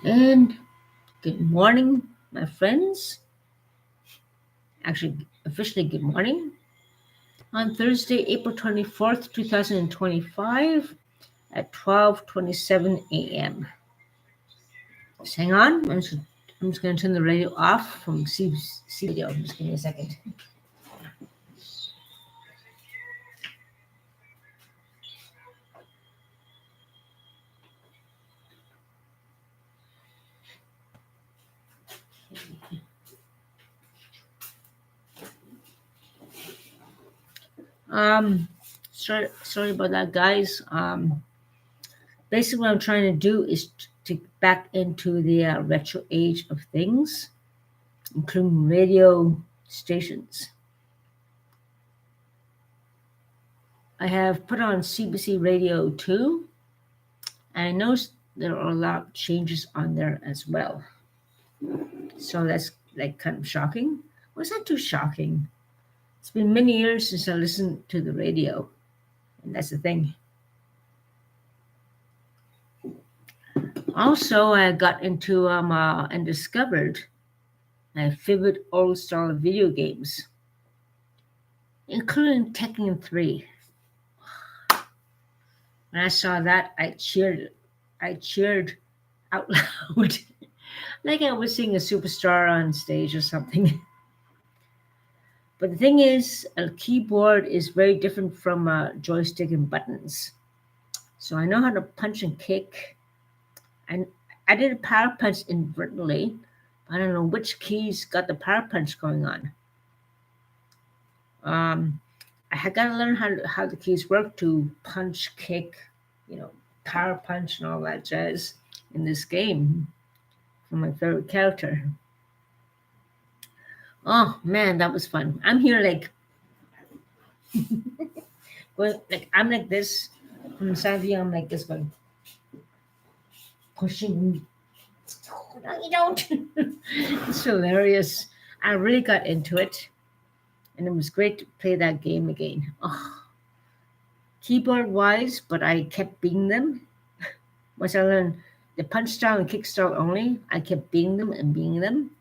And good morning, my friends. Actually, officially, good morning. On Thursday, April 24th, 2025, at 12:27 a.m. Just hang on. I'm just going to turn the radio off from C Radio. Just give me a second. Um, sorry about that, guys. Basically, what I'm trying to do is to get back into the retro age of things, including radio stations. I have put on CBC Radio 2, and I noticed there are a lot of changes on there as well. So that's like kind of shocking. Well, it's not too shocking. It's been many years since I listened to the radio, and that's the thing. Also, I got into and discovered my favorite old style video games, including Tekken 3. When I saw that, I cheered. I cheered out loud, like I was seeing a superstar on stage or something. But the thing is, a keyboard is very different from a joystick and buttons. So I know how to punch and kick. And I did a power punch inadvertently. I don't know which keys got the power punch going on. Um, I had got to learn how the keys work to punch, kick, you know, power punch and all that jazz in this game for my favorite character. Oh man, that was fun. I'm here like going like I'm like this from the side of you. I'm like this going pushing. No, you don't. It's hilarious. I really got into it, and it was great to play that game again. Oh, keyboard wise, but I kept beating them. Once I learned the punch style and kick style only, I kept beating them and beating them.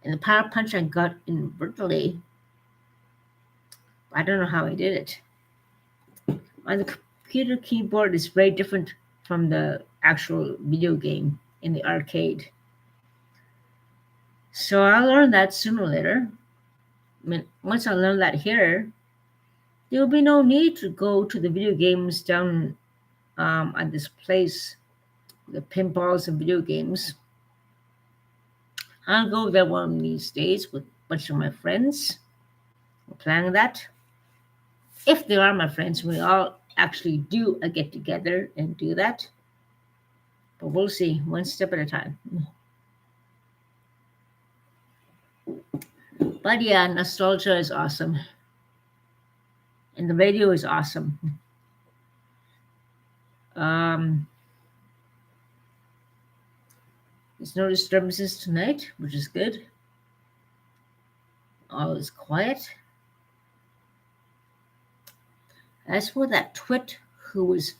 And the power punch I got inadvertently. I don't know how I did it. On the computer keyboard is very different from the actual video game in the arcade. So I learned that sooner or later. I mean, once I learned that here, there will be no need to go to the video games down at this place, the pinballs and video games. I'll go there one of these days with a bunch of my friends. We're planning that. If they are my friends, we all actually do a get together and do that. But we'll see, one step at a time. But yeah, nostalgia is awesome. And the radio is awesome. Um, there's no disturbances tonight, which is good. All is quiet. As for that twit who was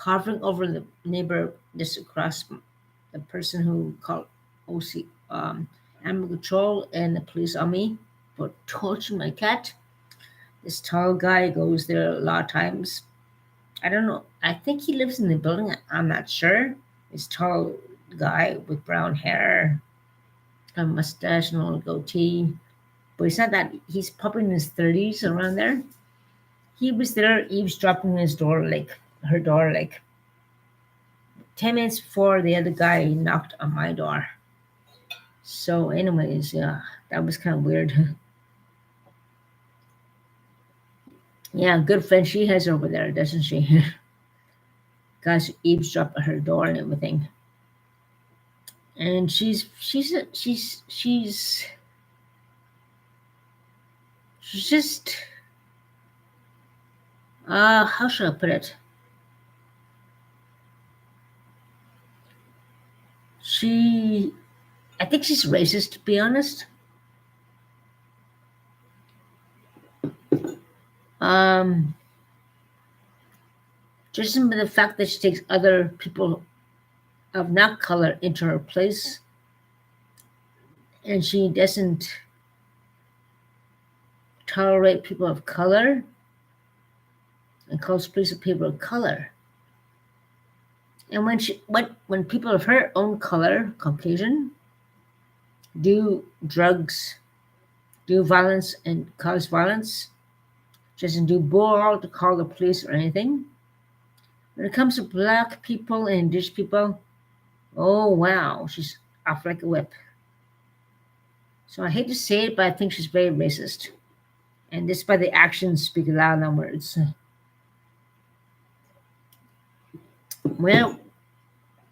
hovering over the neighbor just across the person who called OC animal control and the police on me for torturing my cat. This tall guy goes there a lot of times. I don't know. I think he lives in the building. I'm not sure. This tall guy with brown hair, a mustache, and a little goatee. But he's not that. He's probably in his 30s around there. He was there eavesdropping his door, like her door, like 10 minutes before the other guy knocked on my door. So, anyways, yeah, that was kind of weird. Yeah, good friend she has over there, doesn't she? Guys who eavesdrop at her door and everything. And she's just how should I put it? She I think she's racist, to be honest. Um, just the fact that she takes other people of not color into her place, and she doesn't tolerate people of color and calls police of people of color. And when people of her own color, Caucasian, do drugs, do violence and cause violence, she doesn't do bull to call the police or anything. When it comes to black people and indigenous people, oh wow, she's off like a whip. So I hate to say it, but I think she's very racist. And despite the actions speak louder than words. Well,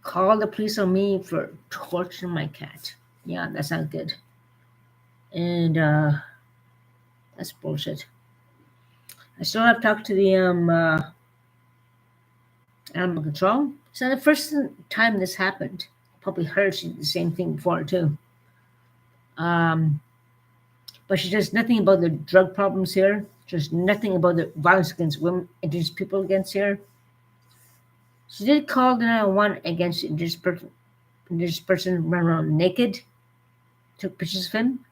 call the police on me for torturing my cat. Yeah, that's not good. And that's bullshit. I still have talked to the animal control. It's not the first time this happened. Probably heard she did the same thing before too. Um, but she does nothing about the drug problems here. Just nothing about the violence against women, indigenous people against here. She did call the 911 against indigenous person. Indigenous person run around naked. Took pictures of him.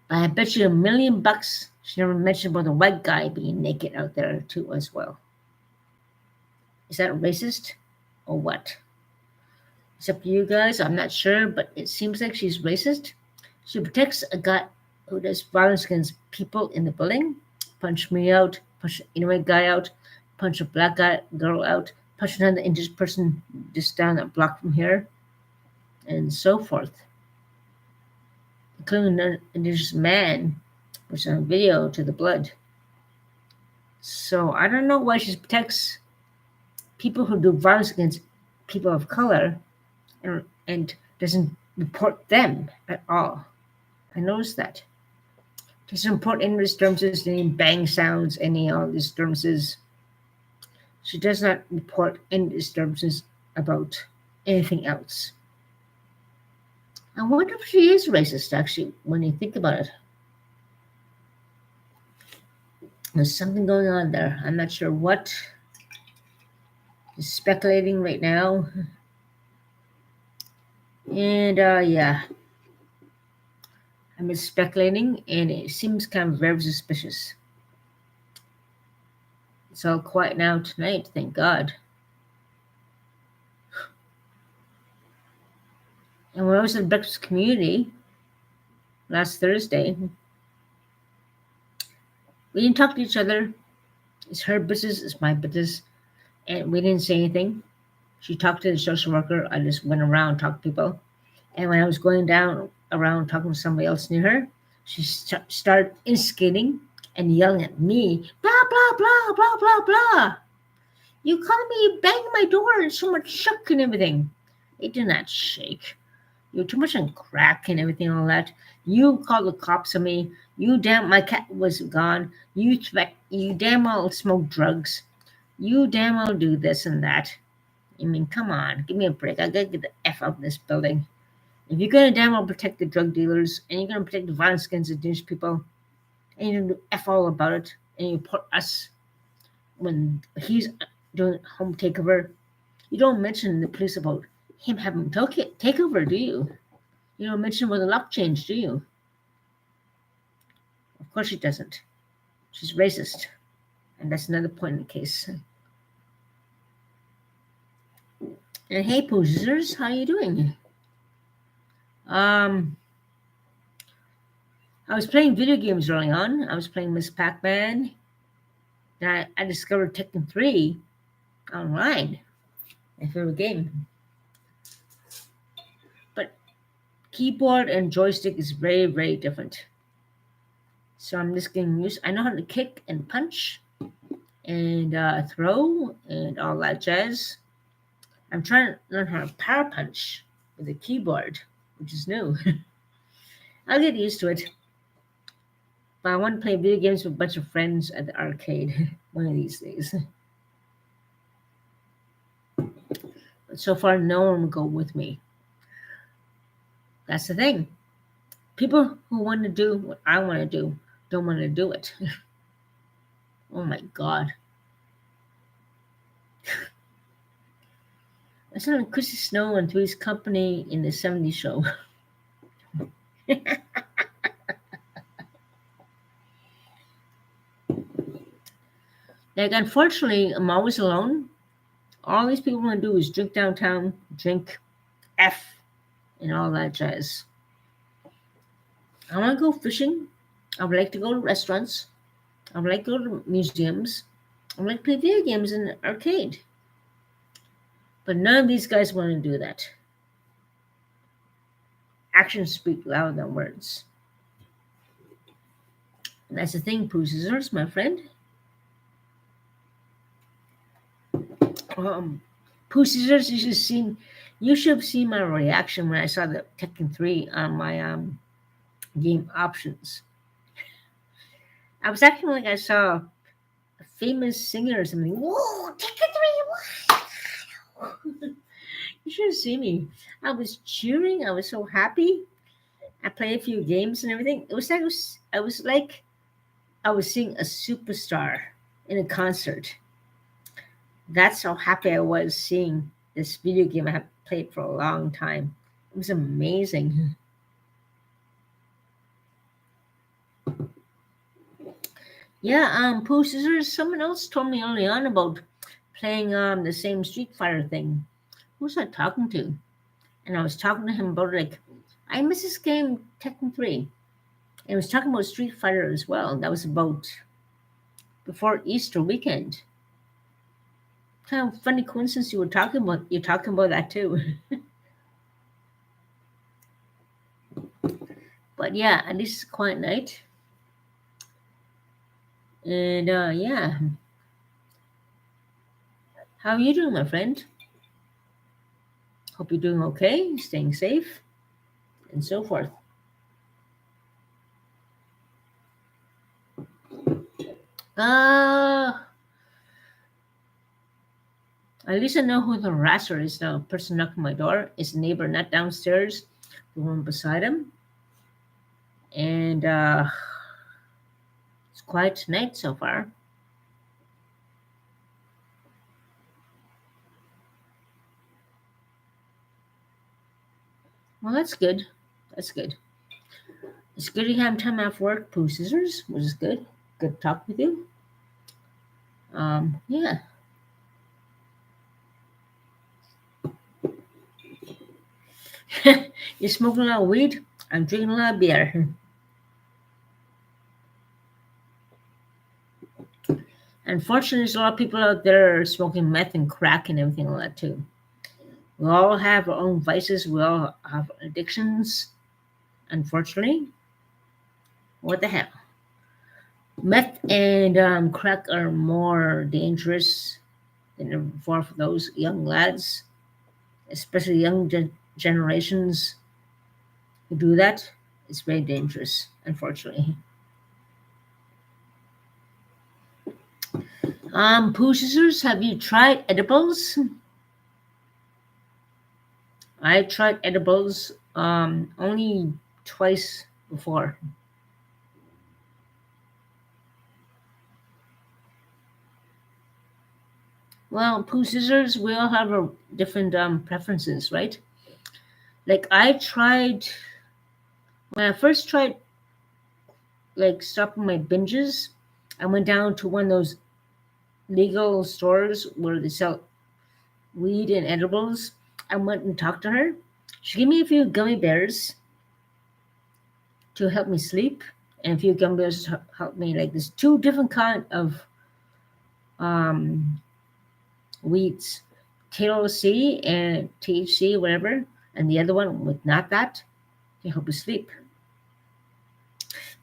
But I bet you $1,000,000 she never mentioned about the white guy being naked out there too as well. Is that racist or what? It's up to you guys. I'm not sure, but it seems like she's racist. She protects a guy who does violence against people in the building. Punch me out, punch an Inuit guy out, punch a black girl out, punch another indigenous person just down a block from here, and so forth. Including an indigenous man, which is on video to the blood. So I don't know why she protects people who do violence against people of color and doesn't report them at all. I noticed that. Doesn't report any disturbances, any bang sounds, any all disturbances. She does not report any disturbances about anything else. I wonder if she is racist, actually, when you think about it. There's something going on there. I'm not sure what. Just speculating right now. And yeah, I'm just speculating, and it seems kind of very suspicious. It's all quiet now tonight, thank God. And when I was in the breakfast community last Thursday, we didn't talk to each other. It's her business, it's my business, and we didn't say anything. She talked to the social worker. I just went around talking to people. And when I was going down around talking to somebody else near her, she started instigating and yelling at me, blah, blah, blah, blah, blah, blah. You called me, you banged my door, and so much shook and everything. It did not shake. You're too much on crack and everything, all that. You called the cops on me. You damn, my cat was gone. You damn well smoke drugs. You damn well do this and that. I mean, come on, give me a break. I gotta get the F out of this building. If you're gonna damn well protect the drug dealers and you're gonna protect the violence against indigenous people, and you're gonna do F all about it, and you put us when he's doing home takeover, you don't mention the police about him having takeover, do you? You don't mention where the lock changed, do you? Of course she doesn't. She's racist, and that's another point in the case. And hey, posers, how you doing? I was playing video games early on. I was playing Miss Pac-Man. Then I discovered Tekken 3 online. My favorite game. But keyboard and joystick is very, very different. So I'm just getting used. I know how to kick and punch and throw and all that jazz. I'm trying to learn how to power punch with a keyboard, which is new. I'll get used to it. But I want to play video games with a bunch of friends at the arcade one of these days. But so far, no one will go with me. That's the thing. People who want to do what I want to do don't want to do it. Oh my God. I saw Chrissy Snow and Three's Company in the '70s show. Like, unfortunately, I'm always alone. All these people want to do is drink downtown, drink F, and all that jazz. I want to go fishing. I would like to go to restaurants. I would like to go to museums. I would like to play video games in an arcade. But none of these guys want to do that. Actions speak louder than words. And that's the thing, Pooh Scissors, my friend. Um, Pooh Scissors, you should have seen my reaction when I saw the Tekken 3 on my game options. I was acting like I saw a famous singer or something. Whoa, Tekken 3! You should have seen me. I was cheering. I was so happy. I played a few games and everything. It was like I was seeing a superstar in a concert. That's how happy I was seeing this video game I have played for a long time. It was amazing. Yeah, Pooh Scissors, someone else told me early on about playing the same Street Fighter thing. Who was I talking to? And I was talking to him about like, I miss this game Tekken 3. And I was talking about Street Fighter as well. That was about before Easter weekend. Kind of funny coincidence you're talking about that too. But yeah, at least it's a quiet night. And yeah. How are you doing, my friend? Hope you're doing okay, staying safe, and so forth. Uh at least I know who the harasser is now. Person knocking my door is neighbor, not downstairs, the one beside him. And it's quiet tonight so far. Well, that's good. That's good. It's good you have time off work, Pooh Scissors, which is good. Good to talk with you. Yeah. You're smoking a lot of weed. I'm drinking a lot of beer. Unfortunately, there's a lot of people out there smoking meth and crack and everything like that too. We all have our own vices. We all have addictions. Unfortunately, what the hell? Meth and crack are more dangerous than ever before for those young lads, especially young generations who do that. It's very dangerous, unfortunately. Pooh Scissors, have you tried edibles? I tried edibles only twice before. Well, Pooh Scissors, we all have our different preferences, right? Like I tried when I first tried like stopping my binges, I went down to one of those legal stores where they sell weed and edibles. I went and talked to her. She gave me a few gummy bears to help me sleep, and a few gummy bears to help me. Like there's two different kind of um, weeds, TLC and THC, whatever, and the other one with not that to help you sleep.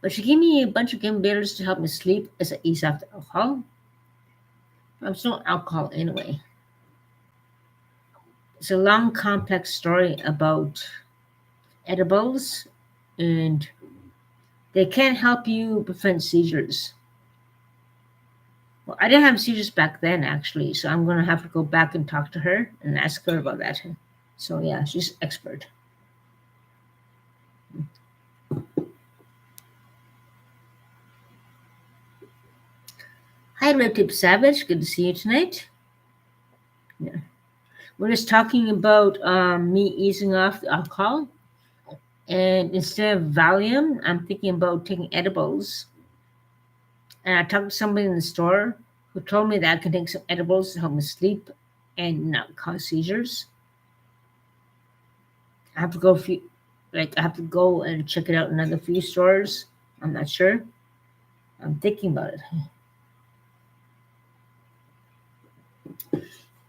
But she gave me a bunch of gummy bears to help me sleep as I ease off the alcohol. I'm still alcohol anyway. It's a long, complex story about edibles, and they can help you prevent seizures. Well, I didn't have seizures back then, actually, so I'm going to have to go back and talk to her and ask her about that. So, yeah, she's expert. Hi, Red Tip Savage. Good to see you tonight. Yeah. We're just talking about me easing off the alcohol. And instead of Valium, I'm thinking about taking edibles. And I talked to somebody in the store who told me that I can take some edibles to help me sleep and not cause seizures. I have to go a few, I have to go and check it out in another few stores. I'm not sure. I'm thinking about it.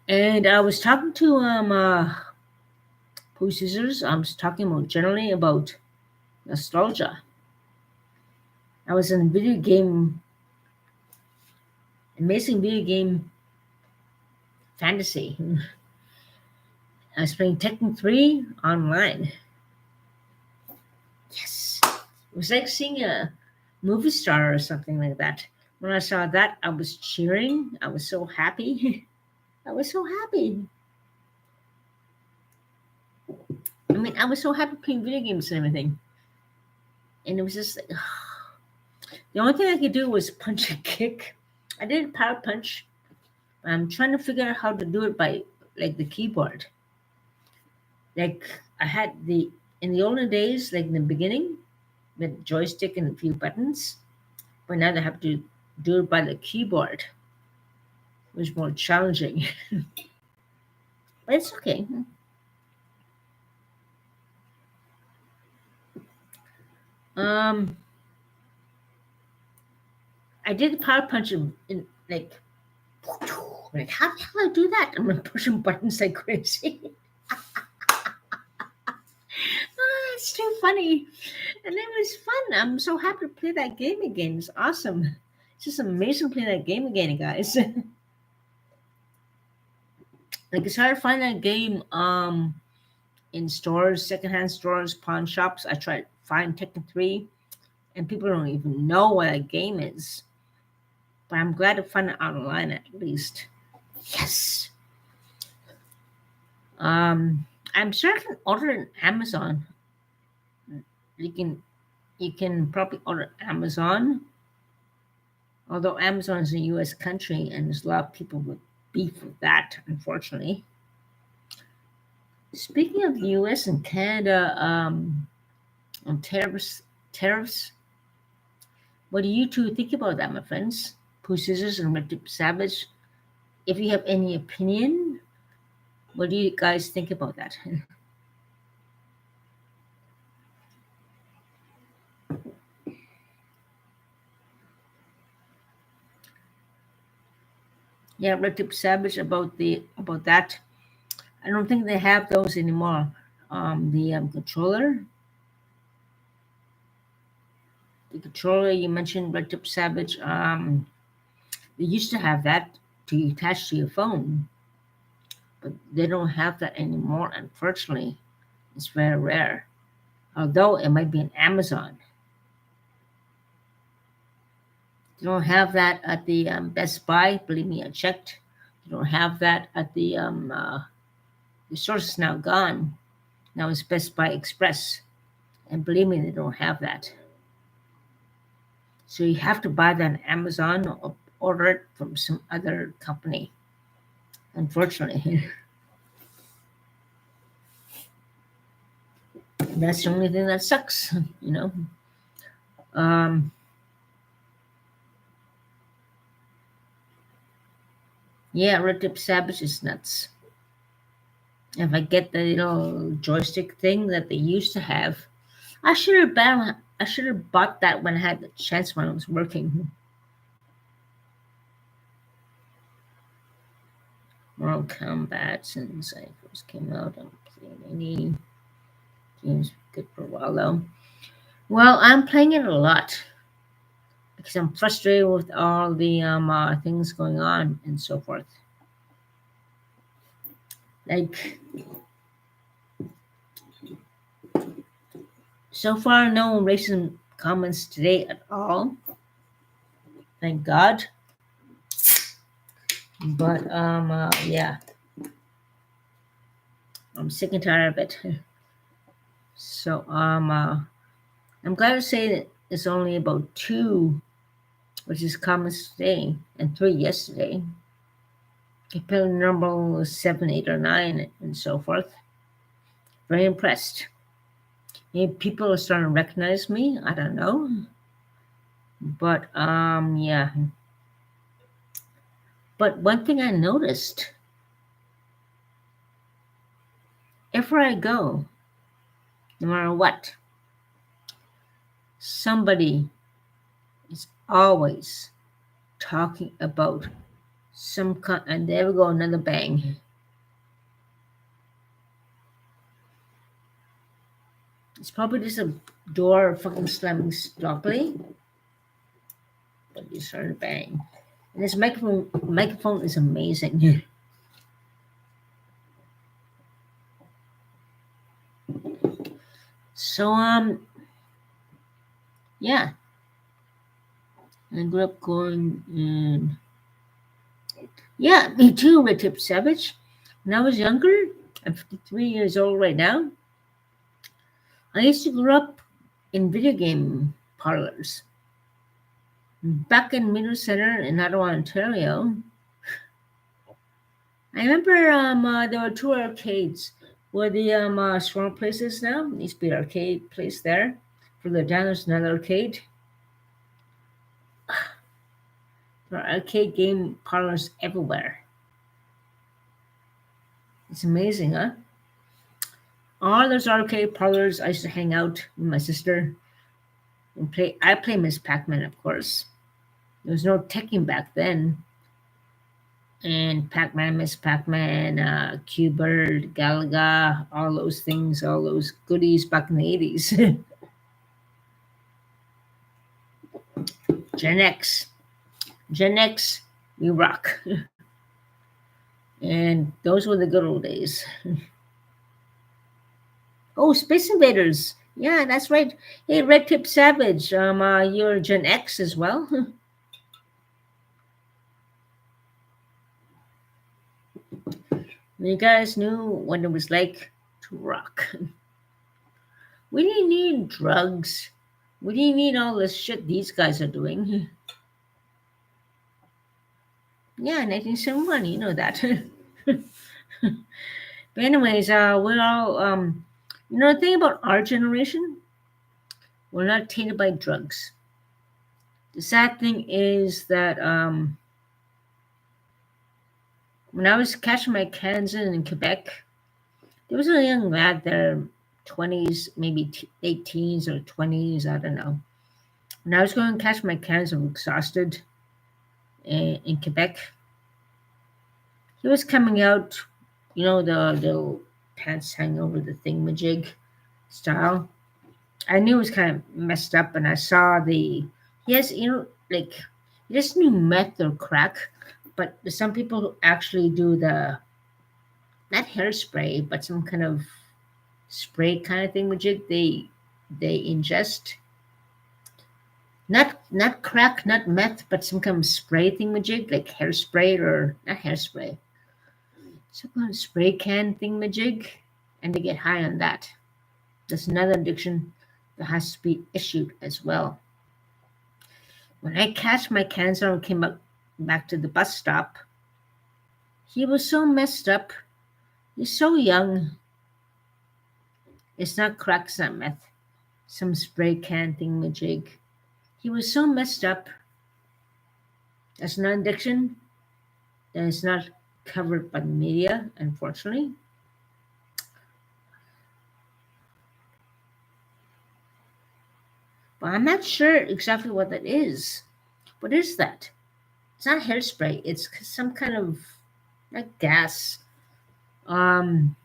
And I was talking to Pooh Scissors. I was talking about generally about nostalgia. I was in a amazing video game fantasy. I was playing Tekken 3 online. Yes. It was like seeing a movie star or something like that. When I saw that, I was cheering. I was so happy. I was so happy. I mean, I was so happy playing video games and everything. And it was just like, the only thing I could do was punch and kick. I did power punch. I'm trying to figure out how to do it by like the keyboard. Like I had in the olden days, like in the beginning, with joystick and a few buttons, but now I have to do it by the keyboard, which is more challenging. But it's okay. Um, I did the power punch in like how the hell I do that? I'm pushing buttons like crazy. It's too funny. And it was fun. I'm so happy to play that game again. It's awesome. It's just amazing playing that game again, guys. Like it's hard to find that game in stores, secondhand stores, pawn shops. I tried to find Tekken 3 and people don't even know what that game is. But I'm glad to find it online at least. Yes. I'm sure I can order it on Amazon. You can you can probably order Amazon, although Amazon is a US country and there's a lot of people with beef with that, unfortunately. Speaking of the US and Canada on tariffs, what do you two think about that, my friends? Pooh Scissors and Red Tip Savage. If you have any opinion, what do you guys think about that? Yeah, Red Tip Savage about that. I don't think they have those anymore. The controller you mentioned, Red Tip Savage. They used to have that to attach to your phone, but they don't have that anymore. Unfortunately, it's very rare. Although it might be in Amazon, they don't have that at the Best Buy. Believe me, I checked. They don't have that at the source is now gone. Now it's Best Buy Express, and believe me, they don't have that. So you have to buy that on Amazon or order it from some other company. Unfortunately, that's the only thing that sucks. You know. Um, yeah, Red Tip Savage is nuts. If I get the little joystick thing that they used to have, I should have bought that when I had the chance when I was working. Mortal Kombat since I first came out. I don't play any games good for a while though. Well, I'm playing it a lot because I'm frustrated with all the things going on and so forth. Like so far, no racist comments today at all. Thank God. But yeah, I'm sick and tired of it. So I'm glad to say that it's only about two which is common today, and 3 yesterday. Apparently number 7, 8, or 9, and so forth. Very impressed. Maybe people are starting to recognize me. I don't know. But yeah. But one thing I noticed, everywhere I go, no matter what, somebody is always talking about some kind, and there we go, another bang. It's probably just a door fucking slamming stoply, but you started to bang. And this microphone is amazing. So yeah, I grew up going in. Yeah, me too, Red Tip Savage. When I was younger, I'm 53 years old right now. I used to grow up in video game parlors. Back in Middle Center in Ottawa, Ontario, I remember there were two arcades where the Swarm place is now. There used to be an arcade place there. Further down, there's another arcade. There are arcade game parlors everywhere. It's amazing, huh? All those arcade parlors, I used to hang out with my sister and play. I play Miss Pac-Man, of course. There was no Tekken back then. And Pac-Man, Miss Pac-Man, Q-Bird, Galaga, all those things, all those goodies back in the 80s. Gen X. Gen X, we rock. And those were the good old days. Oh, Space Invaders. Yeah, that's right. Hey, Red Tip Savage, you're Gen X as well. You guys knew what it was like to rock. We didn't need drugs. We didn't need all this shit these guys are doing. Yeah, 1971, you know that. But anyways, we're all the thing about our generation, we're not tainted by drugs. The sad thing is that when I was catching my cans in Quebec, there was a young lad there, 20s, maybe late teens or 20s, I don't know. When I was going to catch my cans, I'm exhausted in Quebec. He was coming out, the little pants hanging over the thingamajig style. I knew it was kind of messed up, and I saw he has, like, he just knew meth or crack, but there's some people who actually do not hairspray, but some kind of spray kind of thing majig they ingest. Not crack, not meth, but some kind of spray thing majig, like hairspray or not hairspray. Some kind of spray can thing majig, and they get high on that. That's another addiction that has to be issued as well. When I catch my cancer and came back to the bus stop, he was so messed up. He's so young. It's not crack, it's not meth. Some spray can thing majig. He was so messed up. That's not addiction. That is not covered by the media, unfortunately. But I'm not sure exactly what that is. What is that? It's not hairspray. It's some kind of like gas. Um,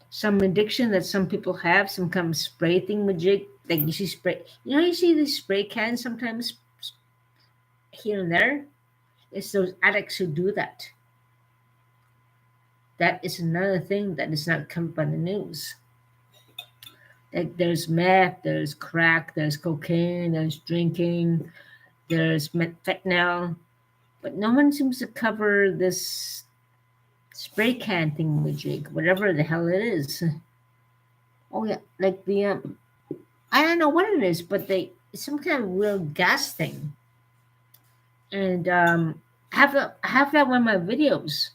some addiction that some people have. Some kind of spray thing majig. Like you see spray. You see these spray cans sometimes here and there. It's those addicts who do that. That is another thing that is not covered by the news. Like there's meth, there's crack, there's cocaine, there's drinking, there's fentanyl, but no one seems to cover this spray can thingamajig, whatever the hell it is. Oh yeah, like the I don't know what it is, but It's some kind of weird gas thing. And I have that one of my videos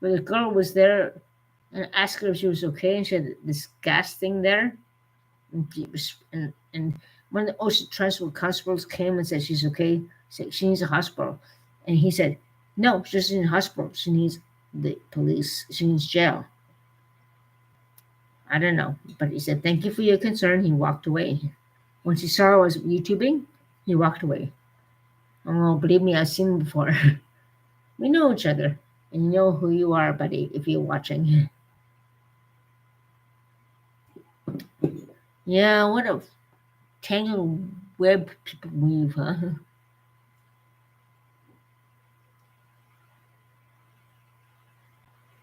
where the girl was there and I asked her if she was okay, and she had this gas thing there. And, and when the Ocean Transport constables came and said she's okay, said she needs a hospital. And he said, no, she doesn't need a hospital. She needs the police. She needs jail. I don't know. But he said, thank you for your concern. He walked away. Once he saw I was YouTubing, he walked away. Oh, believe me, I've seen him before. We know each other. And you know who you are, buddy, if you're watching. Yeah, what a tangled web people weave, huh?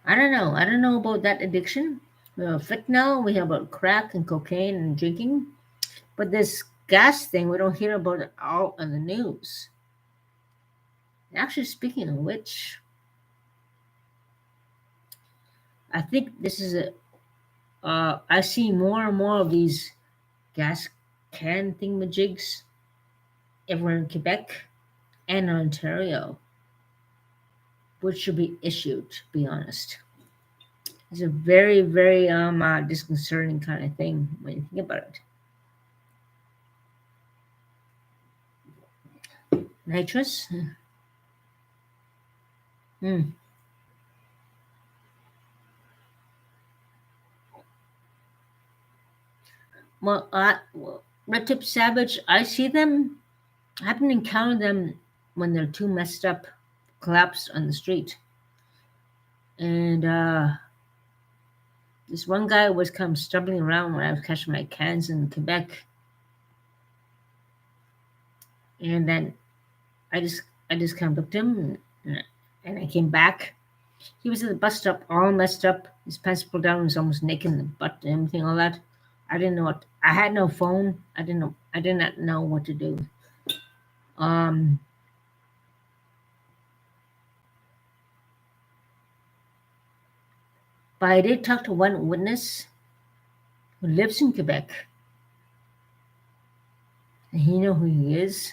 I don't know. I don't know about that addiction. We have fentanyl, we have about crack and cocaine and drinking. But this gas thing, we don't hear about it all on the news. Actually, speaking of which, I think this is a. I see more and more of these gas can thingamajigs everywhere in Quebec and Ontario, which should be issued, to be honest. It's a very, very disconcerting kind of thing when you think about it. Nitrous? Hmm. Well, red tip savage, I see them. I haven't encountered them when they're too messed up, collapsed on the street. And this one guy was kind of stumbling around when I was catching my cans in Quebec, and then I just kind of looked at him, and I came back. He was at the bus stop, all messed up. His pants pulled down. He was almost naked in the butt and everything, all that. I didn't know what. I had no phone. I didn't know. I did not know what to do. Um, but I did talk to one witness who lives in Quebec, and he knew who he is.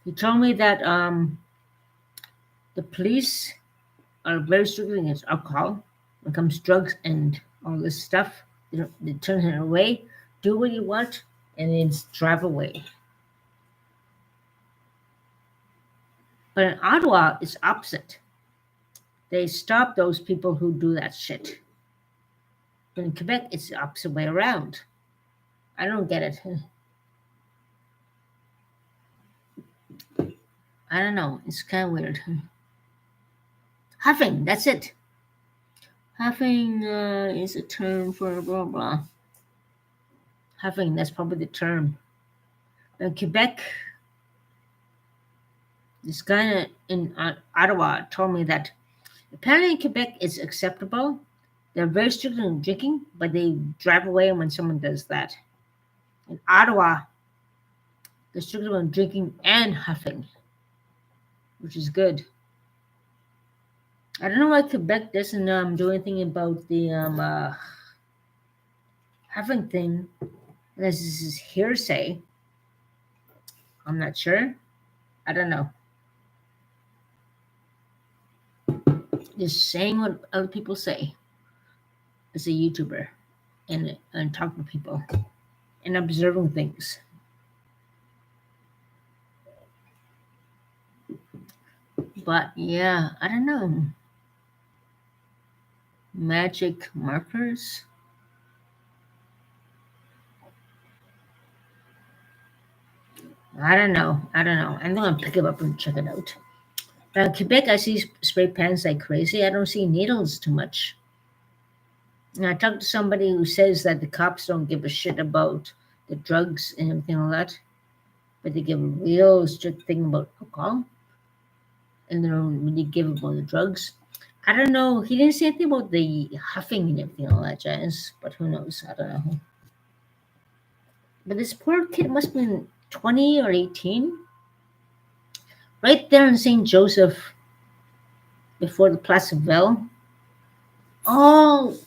He told me that the police are very strict against alcohol when it comes to drugs and all this stuff. They turn it away, do what you want, and then drive away. But in Ottawa, it's opposite. They stop those people who do that shit. But in Quebec, it's the opposite way around. I don't get it. I don't know. It's kind of weird. Huffing, that's it. Huffing is a term for blah blah. Huffing, that's probably the term. In Quebec, this guy in Ottawa told me that apparently in Quebec it's acceptable. They're very strict on drinking, but they drive away when someone does that. In Ottawa, they're strict on drinking and huffing, which is good. I don't know why Quebec doesn't do anything about the huffing thing. Unless this is hearsay. I'm not sure. I don't know. Just saying what other people say as a YouTuber and talking to people and observing things. But yeah, I don't know. Magic markers? I don't know. I don't know. I'm gonna pick it up and check it out. Quebec, I see spray pans like crazy. I don't see needles too much. And I talked to somebody who says that the cops don't give a shit about the drugs and everything like that, but they give a real strict thing about alcohol, and they don't really give about the drugs. I don't know. He didn't say anything about the huffing and everything all that jazz, but who knows? I don't know. But this poor kid must have been 20 or 18, right there in St. Joseph before the Place of Bell. Oh,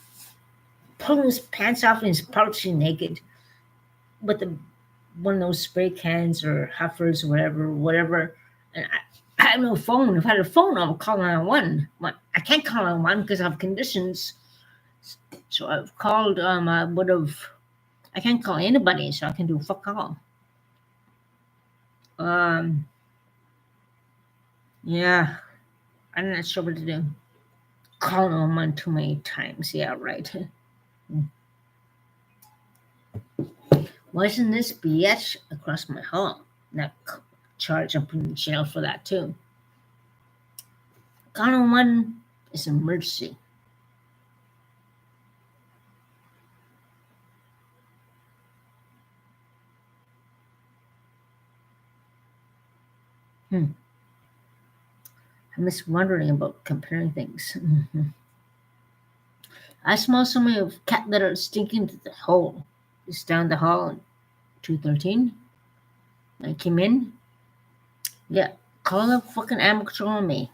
pulling his pants off and he's partially naked with the one of those spray cans or huffers or whatever. And I have no phone. If I had a phone, I would call 911. But I can't call 911 because I have conditions. So I've called. I would have. I can't call anybody, so I can do fuck all. Um, yeah, I'm not sure what to do. Call 911 too many times. Yeah, right. Why isn't this BS across my hall? Not charge. I'm put in jail for that too. Call 911 is an emergency. Hmm. I'm just wondering about comparing things. I smell something of cat litter stinking to the hole. It's down the hall on 213. I came in. Yeah, call the fucking animal control on me.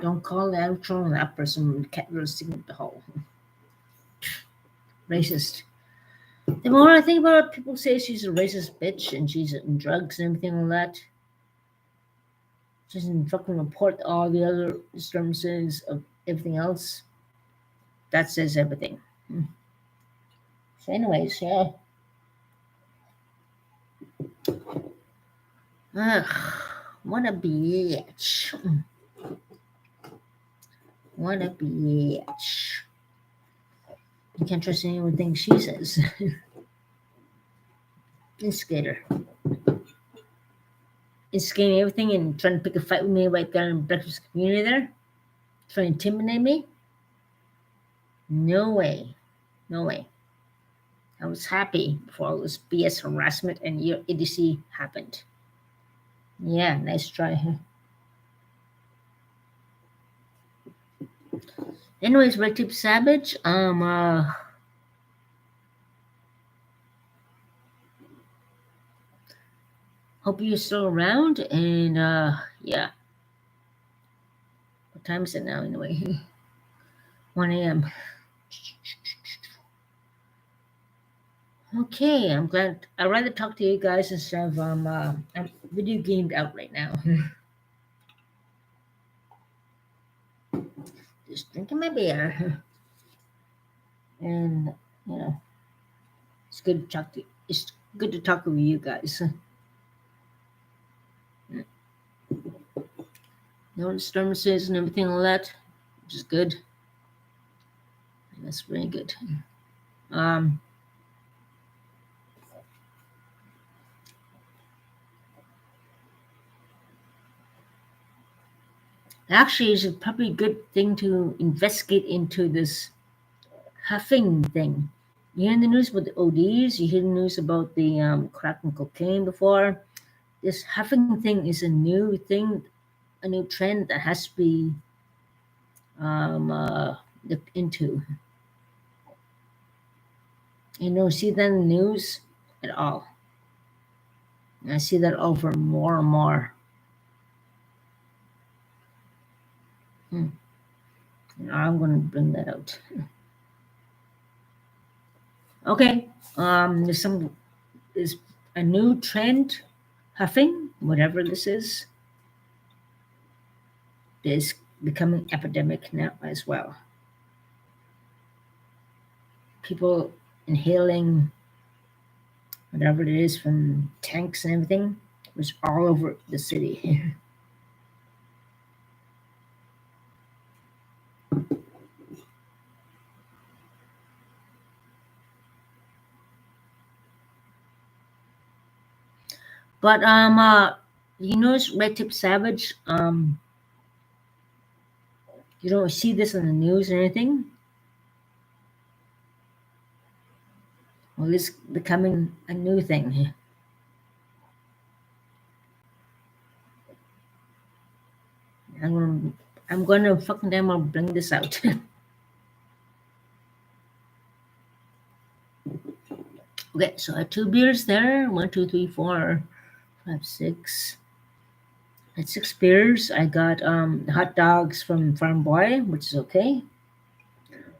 Don't call the animal control on that person with cat litter sticking to the hole. Racist. The more I think about it, people say she's a racist bitch and she's in drugs and everything like that. She doesn't fucking report all the other disturbances of everything else. That says everything. So, anyways, yeah. Ugh, what a bitch. What a bitch. You can't trust anything she says. Instigator. Instigating everything and trying to pick a fight with me right there in the breakfast community there. Trying to intimidate me. No way. No way. I was happy before all this BS harassment and your idiocy happened. Yeah, nice try. Huh? Anyways, Red Tip Savage. Hope you're still around. And yeah, what time is it now anyway? 1 a.m. Okay, I'm glad. I'd rather talk to you guys instead of I'm video gamed out right now. Just drinking my beer, and you know, it's good to talk to. It's good to talk with you guys. No disturbances and everything like that, which is good. That's very good. Um, Actually, it's probably a good thing to investigate into this huffing thing. You hear in the news about the ODs. You hear the news about the crack and cocaine before. This huffing thing is a new thing, a new trend that has to be looked into. You don't see that in the news at all. And I see that over more and more. Hmm. I'm going to bring that out. Okay. There's a new trend, huffing, whatever this is becoming epidemic now as well. People inhaling whatever it is from tanks and everything was all over the city. But you notice Red Tip Savage, you don't see this on the news or anything. Well, this becoming a new thing. I'm gonna, I'm gonna fucking damn well bring this out. Okay, so I had two beers there. One, two, three, four, five, six. I had six beers. I got hot dogs from Farm Boy, which is okay.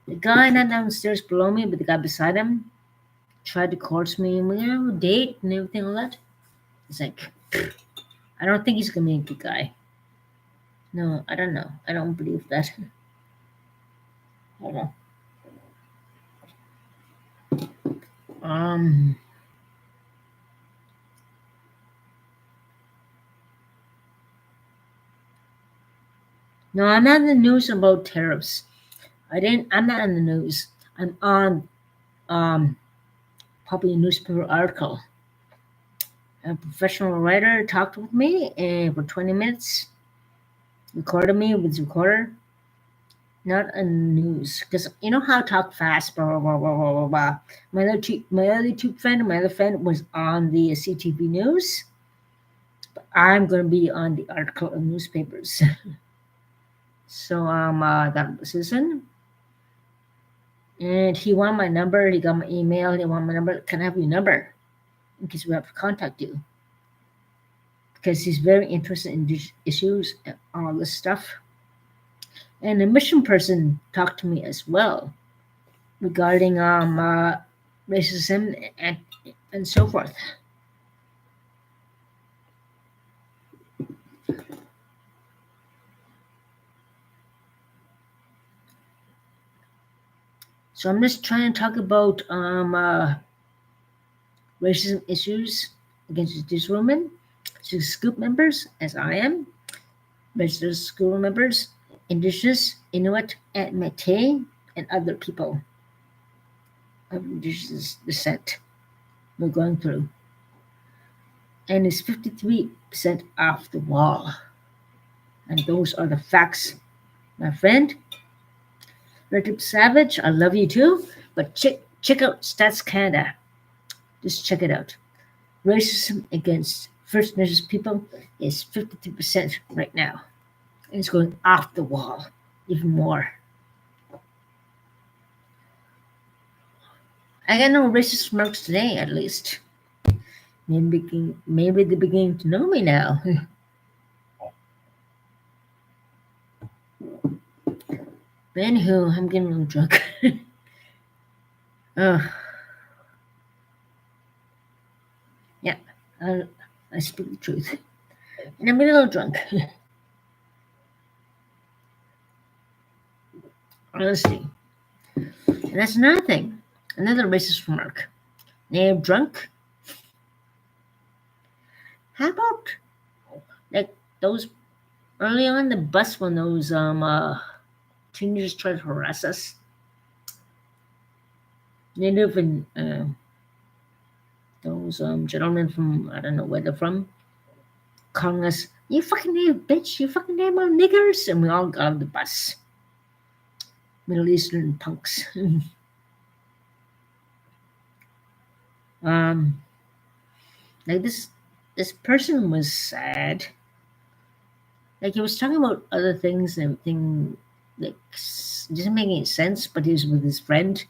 The guy not downstairs below me, but the guy beside him, tried to court me and we have a date and everything like that. It's like, I don't think he's gonna be a good guy. No, I don't know. I don't believe that. I don't know. Um, no, I'm not in the news about tariffs. I'm not in the news. I'm on probably a newspaper article. A professional writer talked with me for 20 minutes, recorded me with his recorder, not in the news. Because you know how I talk fast, blah, blah, blah, blah, blah, blah, blah. My other friend was on the CTV News. But I'm going to be on the article of newspapers. So that was Susan. And he wanted my number. He got my email. He wanted my number. Can I have your number? In case we have to contact you. Because he's very interested in these issues and all this stuff. And the mission person talked to me as well regarding racism and so forth. So I'm just trying to talk about racism issues against these women, Scoop members, as I am, registered school members, Indigenous, Inuit, and Métis, and other people of Indigenous descent we're going through. And it's 53% off the wall. And those are the facts, my friend. Richard Savage, I love you too, but check out Stats Canada. Just check it out. Racism against First Nations people is 53% right now. And it's going off the wall even more. I got no racist remarks today, at least. Maybe they're beginning to know me now. But anywho, I'm getting a little drunk. Yeah, I speak the truth. And I'm a little drunk. Honestly. And that's another thing. Another racist remark. Name drunk. How about like those early on the bus when those teenagers tried to harass us? Native and those gentlemen from I don't know where they're from, calling us, "You fucking native bitch! You fucking damn niggers!" And we all got on the bus. Middle Eastern punks. um, like this person was sad. Like he was talking about other things and everything, like didn't make any sense. But he was with his friend,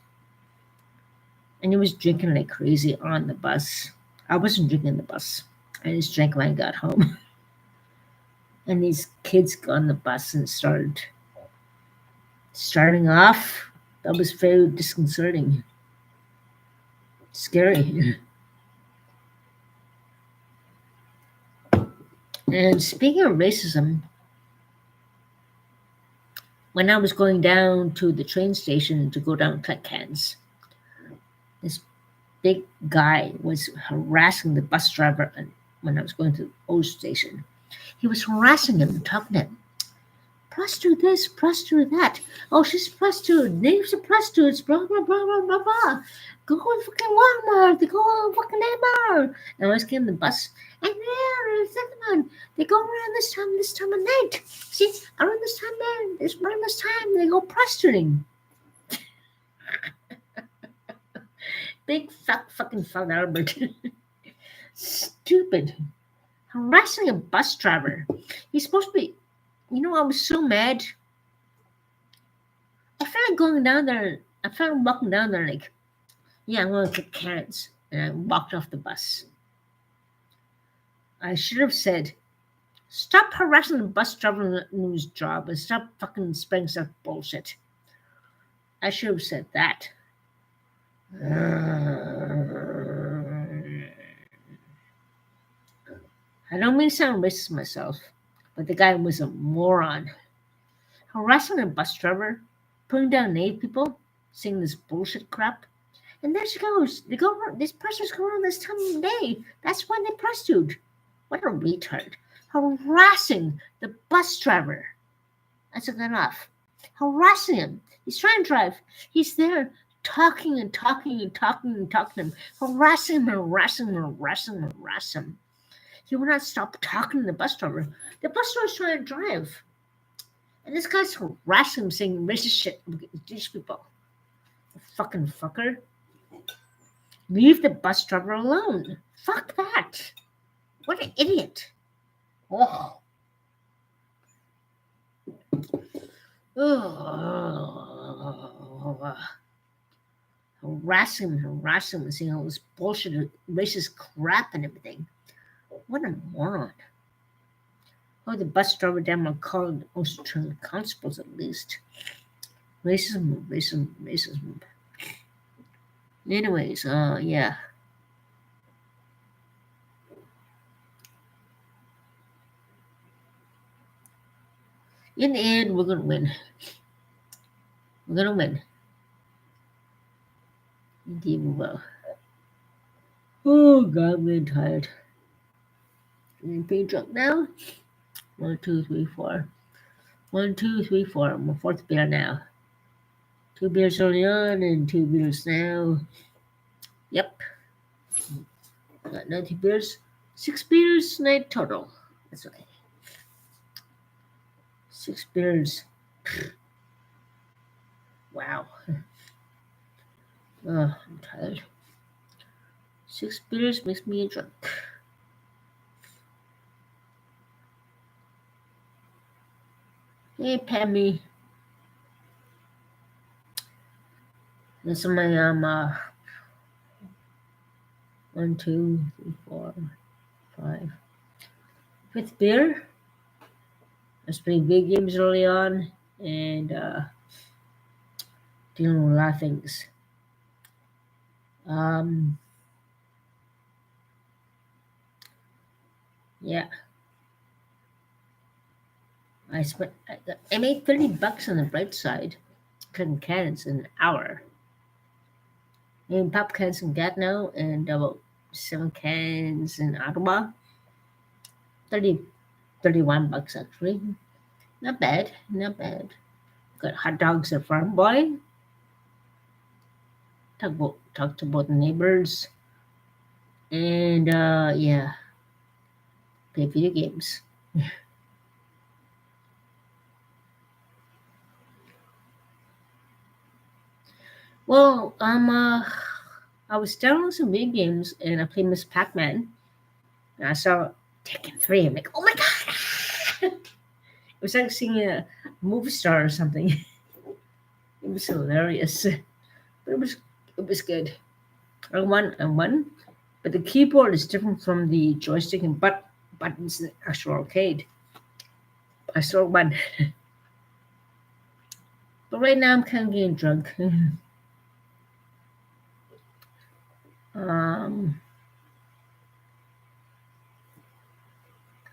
and he was drinking like crazy on the bus. I wasn't drinking the bus. I just drank when I got home. And these kids got on the bus and starting off. That was very disconcerting, scary. And speaking of racism, when I was going down to the train station to go down collect cans, this big guy was harassing the bus driver when I was going to the old station. He was harassing him, talking to him. Prostitute this, prostitute that. Oh, she's a prostitute. Names of prostitutes, blah, blah, blah, blah, blah, blah. Go to fucking Walmart. They go to fucking Walmart. And I was getting the bus. And there, second one. They go around this time of night. See, around this time, they go prostituting. Big fucking fat Albert. Stupid. Harassing a bus driver. He's supposed to be. You know, I was so mad. I felt like going down there. I felt like walking down there like, yeah, I'm going to kick cans. And I walked off the bus. I should have said, stop harassing the bus driver in his job and stop fucking spreading such bullshit. I should have said that. I don't mean to sound racist myself, but the guy was a moron. Harassing a bus driver, putting down Native people, saying this bullshit crap. And there she goes. This person's going on this time of day. That's why they prostitute. What a retard. Harassing the bus driver. That's not enough. Harassing him. He's trying to drive. He's there talking and talking and talking and talking to him. Harassing him, harassing him, harassing him, harassing him. He will not stop talking to the bus driver. The bus driver's trying to drive. And this guy's harassing him, saying racist shit against these people. Fucking fucker. Leave the bus driver alone. Fuck that. What an idiot. Oh. Oh. Harassing him, saying all this bullshit, racist crap and everything. What a moron. Oh, the bus driver damn well called most constables at least. Racism. Anyways, yeah. In the end, we're gonna win. We're gonna win. Indeed, we will. Oh God, I'm getting tired. I'm pretty drunk now. 1, 2, 3, 4. 1, 2, 3, 4. I'm on 4th beer now. 2 beers early on and 2 beers now. Yep. Got 90 beers. 6 beers night total. That's okay. 6 beers. Wow. Oh, I'm tired. 6 beers makes me drunk. Hey, Pammy. This is my 1, 2, 3, 4, 5. 5th beer. I was playing big games early on and dealing with a lot of things. Yeah. I made $30 on the bright side, cutting cans in an hour. And pop cans in Gatineau and about 7 cans in Ottawa. $31 actually. Not bad. Got hot dogs at Farm Boy. Talk to both neighbors. And yeah. Play video games. Well, I was downloading some video games and I played Miss Pac-Man. And I saw Tekken 3. I'm like, oh my God! It was like seeing a movie star or something. It was hilarious. But it was good. I won. But the keyboard is different from the joystick and buttons in the actual arcade. I still won. But right now I'm kind of getting drunk.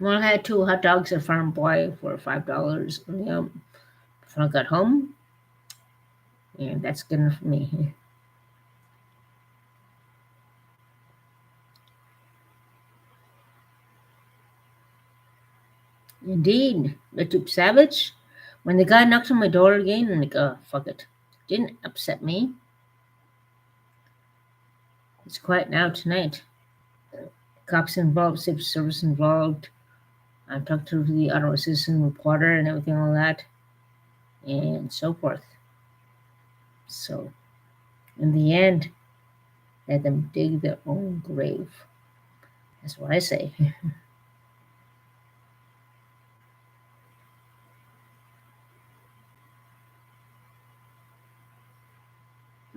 Well, I had 2 hot dogs at Farm Boy for $5 before I got home. And that's good enough for me. Indeed, YouTube Savage. When the guy knocked on my door again, I'm like, oh, fuck it. Didn't upset me. It's quiet now tonight. Cops involved, Civil Service involved. I've talked to the Ottawa Citizen reporter and everything like that. And so forth. So, in the end, let them dig their own grave. That's what I say.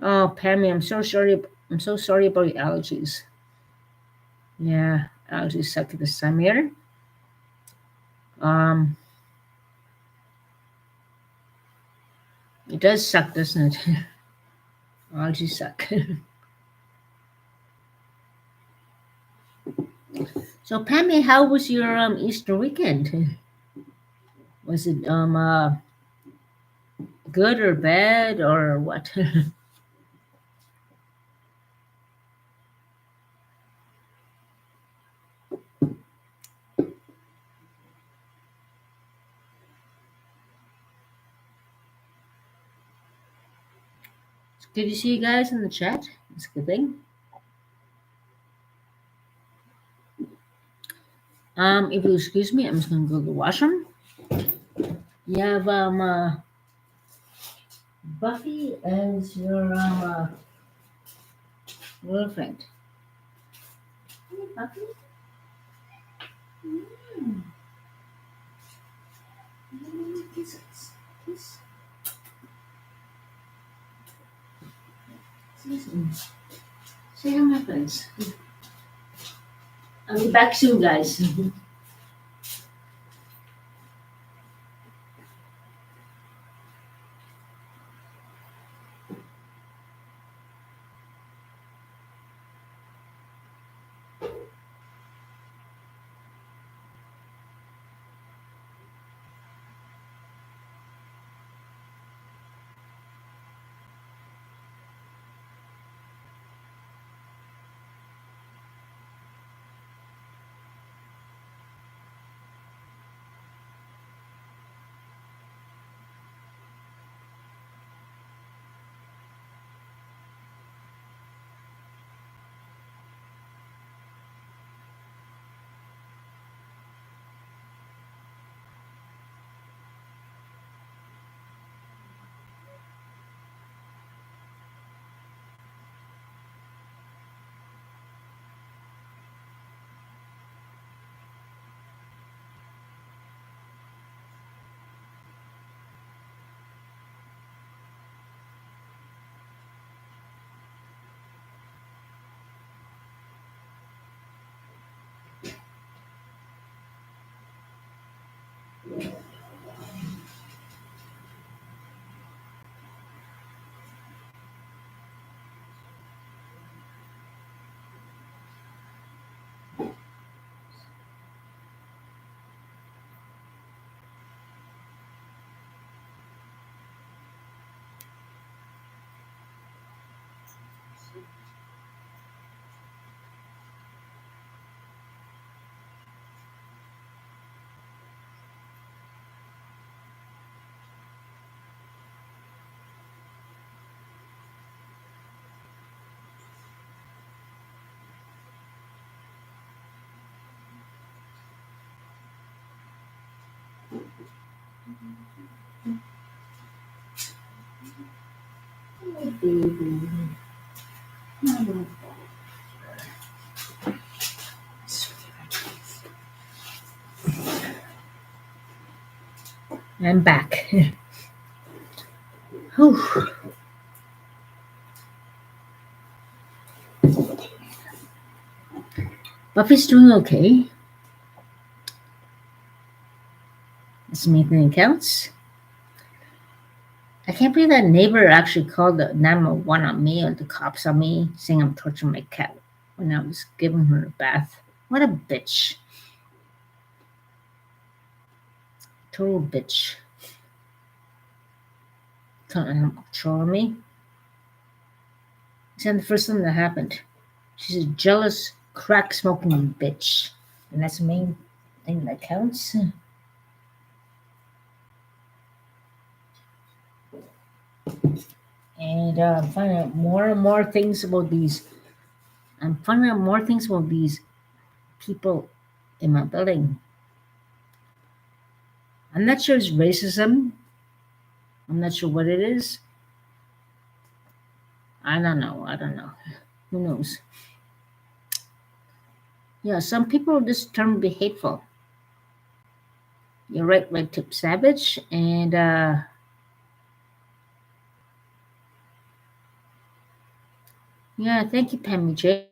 Oh, Pammy, I'm so sorry. I'm so sorry about your allergies. Yeah, allergies suck this time of year. It does suck, doesn't it? Allergies suck. So, Pammy, how was your Easter weekend? Was it good or bad or what? It's good to see you guys in the chat. It's a good thing. If you excuse me, I'm just gonna go to the washroom. You have Buffy as your girlfriend. Hey, Buffy. Mm. Kisses. Kiss. Kiss. Say hi, my friends. I'll be back soon, guys. I'm back. Whew. Buffy's doing okay. That's the main thing that counts. I can't believe that neighbor actually called the 911 on me or the cops on me saying I'm torturing my cat when I was giving her a bath. What a bitch. Total bitch. Controlling me. It's not the first time that happened. She's a jealous, crack smoking bitch. And that's the main thing that counts. And I'm finding out more and more things about these. I'm finding out more things about these people in my building. I'm not sure it's racism. I'm not sure what it is. I don't know. I don't know. Who knows? Yeah, some people just turn to be hateful. You're right, Red Tip Savage. And yeah, thank you, Pammy J.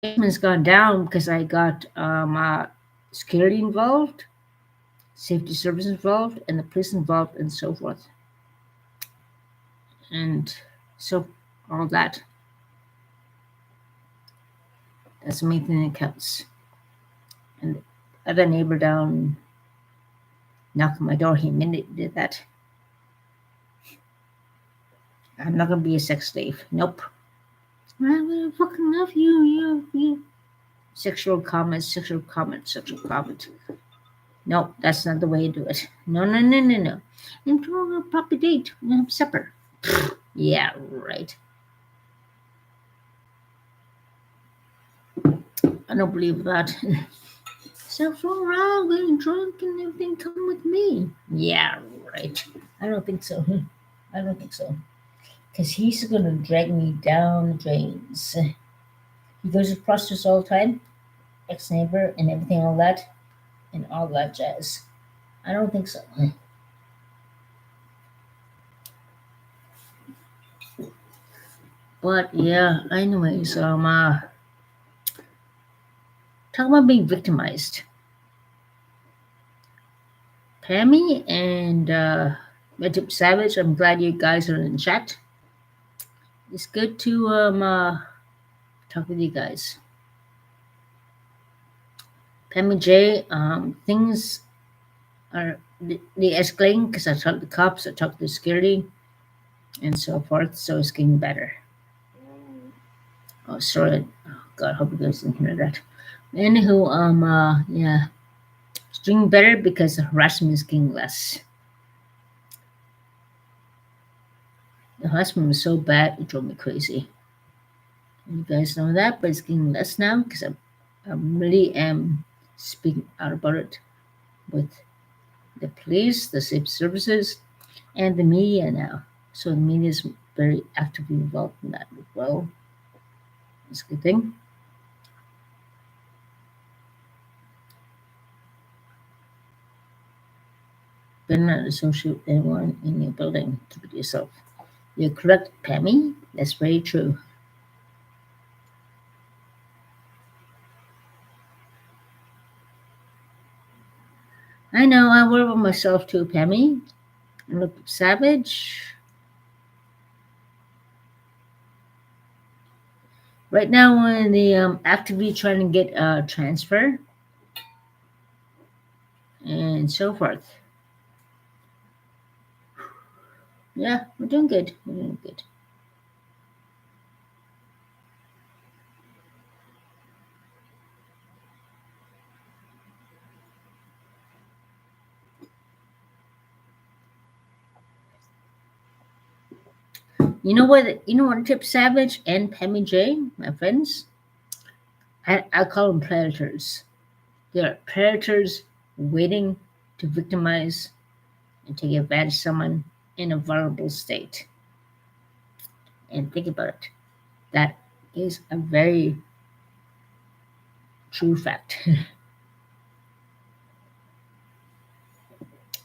Has gone down because I got security involved, safety service involved, and the police involved, and so forth. And so all that. That's the main thing that counts. And the other neighbor down knocked on my door. He immediately did that. I'm not gonna be a sex slave. Nope. I'm gonna fucking love you, you. Sexual comment, sexual comment, sexual comment. No, that's not the way to do it. No, no, no, no, no. I'm doing a proper date. We have supper. Yeah, right. I don't believe that. Stuff's all wrong, getting drunk and everything. Come with me. Yeah, right. I don't think so. I don't think so. Because he's gonna drag me down the drains. He goes to prostitutes all the time, ex neighbor, and everything, all that, and all that jazz. I don't think so. But yeah, anyways, talk about being victimized. Pammy and Medip Savage, I'm glad you guys are in chat. It's good to talk with you guys. Pammy J, things are they escalating because I talked to the cops, I talked to security, and so forth. So it's getting better. Oh, sorry. Oh, God, hope you guys didn't hear that. Anywho, yeah, it's doing better because the harassment is getting less. The harassment was so bad it drove me crazy. You guys know that, but it's getting less now because I really am speaking out about it with the police, the safe services, and the media now. So the media is very actively involved in that as well. It's a good thing. Better not associate with anyone in your building. Keep it yourself. You're correct, Pammy. That's very true. I know, I worry about myself too, Pammy. I look savage. Right now, I'm in the actively trying to get a transfer and so forth. Yeah, we're doing good. We're doing good. You know what? You know what? Tip Savage and Pammy J, my friends. I call them predators. They're predators waiting to victimize and take advantage of someone in a vulnerable state. And think about it. That is a very true fact.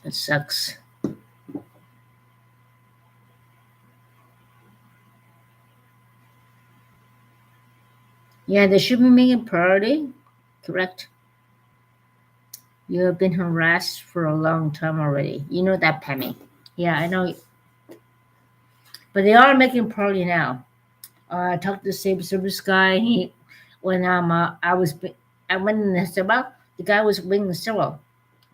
It sucks. Yeah, they should be making priority. Correct. You have been harassed for a long time already. You know that, Pammy. Yeah, I know. But they are making priority now. I talked to the Sabre Service guy. He, when I went in the stairwell. The guy was ringing the stairwell,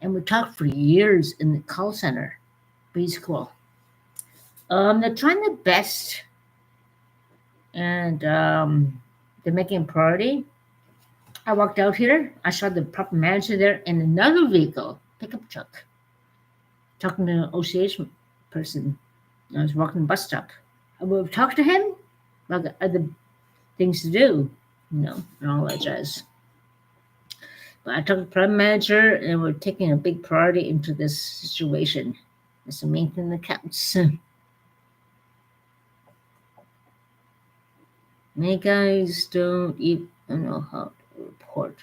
and we talked for years in the call center. But he's cool. They're trying their best, and they're making priority. I walked out here. I saw the proper manager there in another vehicle, pickup truck, talking to an OCH person. I was walking the bus stop. I would have talked to him about the other things to do, and all that jazz. But I talked to the program manager, and we're taking a big priority into this situation. That's the main thing that counts. Many guys don't even know how to report.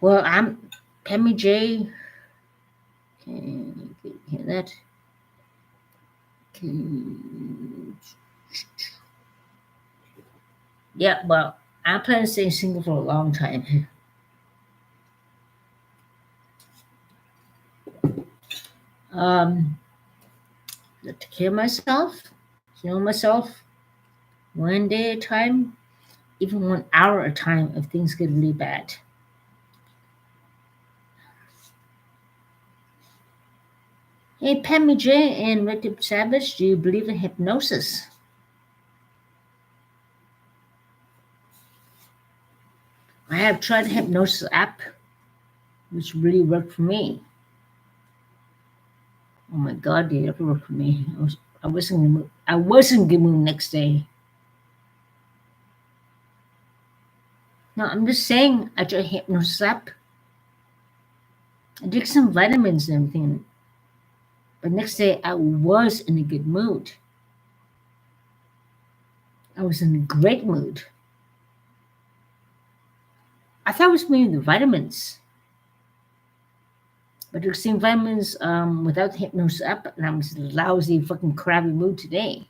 Well, I'm Pammy J. Can you hear that? Can... Yeah, well, I plan to stay single for a long time. Um, to take care of myself, Heal myself one day at a time, even 1 hour at a time if things get really bad. Hey, Pammy J and Red Savage, do you believe in hypnosis? I have tried the hypnosis app, which really worked for me. Oh my God, did it work for me? I wasn't in the mood. I wasn't in the mood next day. No, I'm just saying I tried hypnosis app. I took some vitamins and everything, but next day I was in a good mood. I was in a great mood. I thought it was maybe the vitamins, but took some vitamins without the hypnosis app, and I was in a lousy, fucking crabby mood today.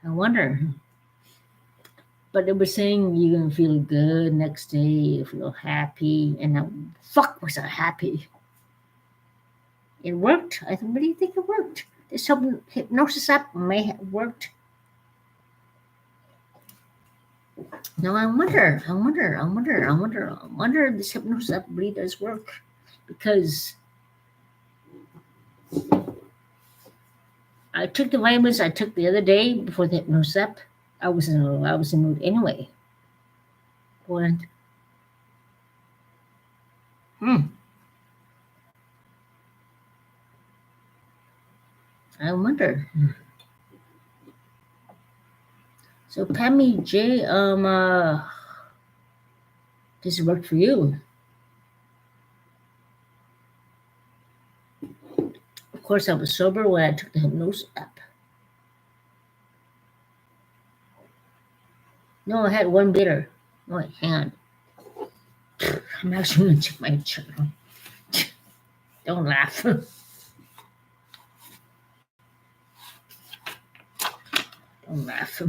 I wonder. But they were saying you're gonna feel good next day, you feel happy, and fuck was I happy. It worked. I really think it worked. This hypnosis app may have worked. Now I wonder if this hypnosis app really does work. Because I took the vitamins I took the other day before the hypnosis app. I was in a mood anyway. What? Hmm. I wonder. So Pammy J, this worked for you. Of course, I was sober when I took the hypnosis app. No, I had one bitter. No, wait, hang on. I'm actually going to check my journal. Don't laugh. Don't laugh.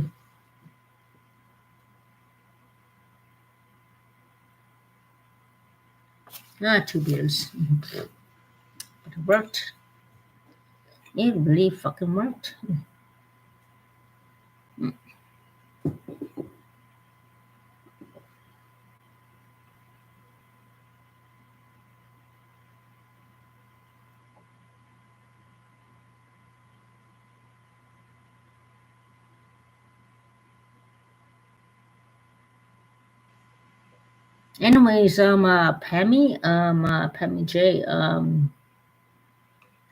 Not 2 beers. But it worked. It really fucking worked. Anyways, Pammy J,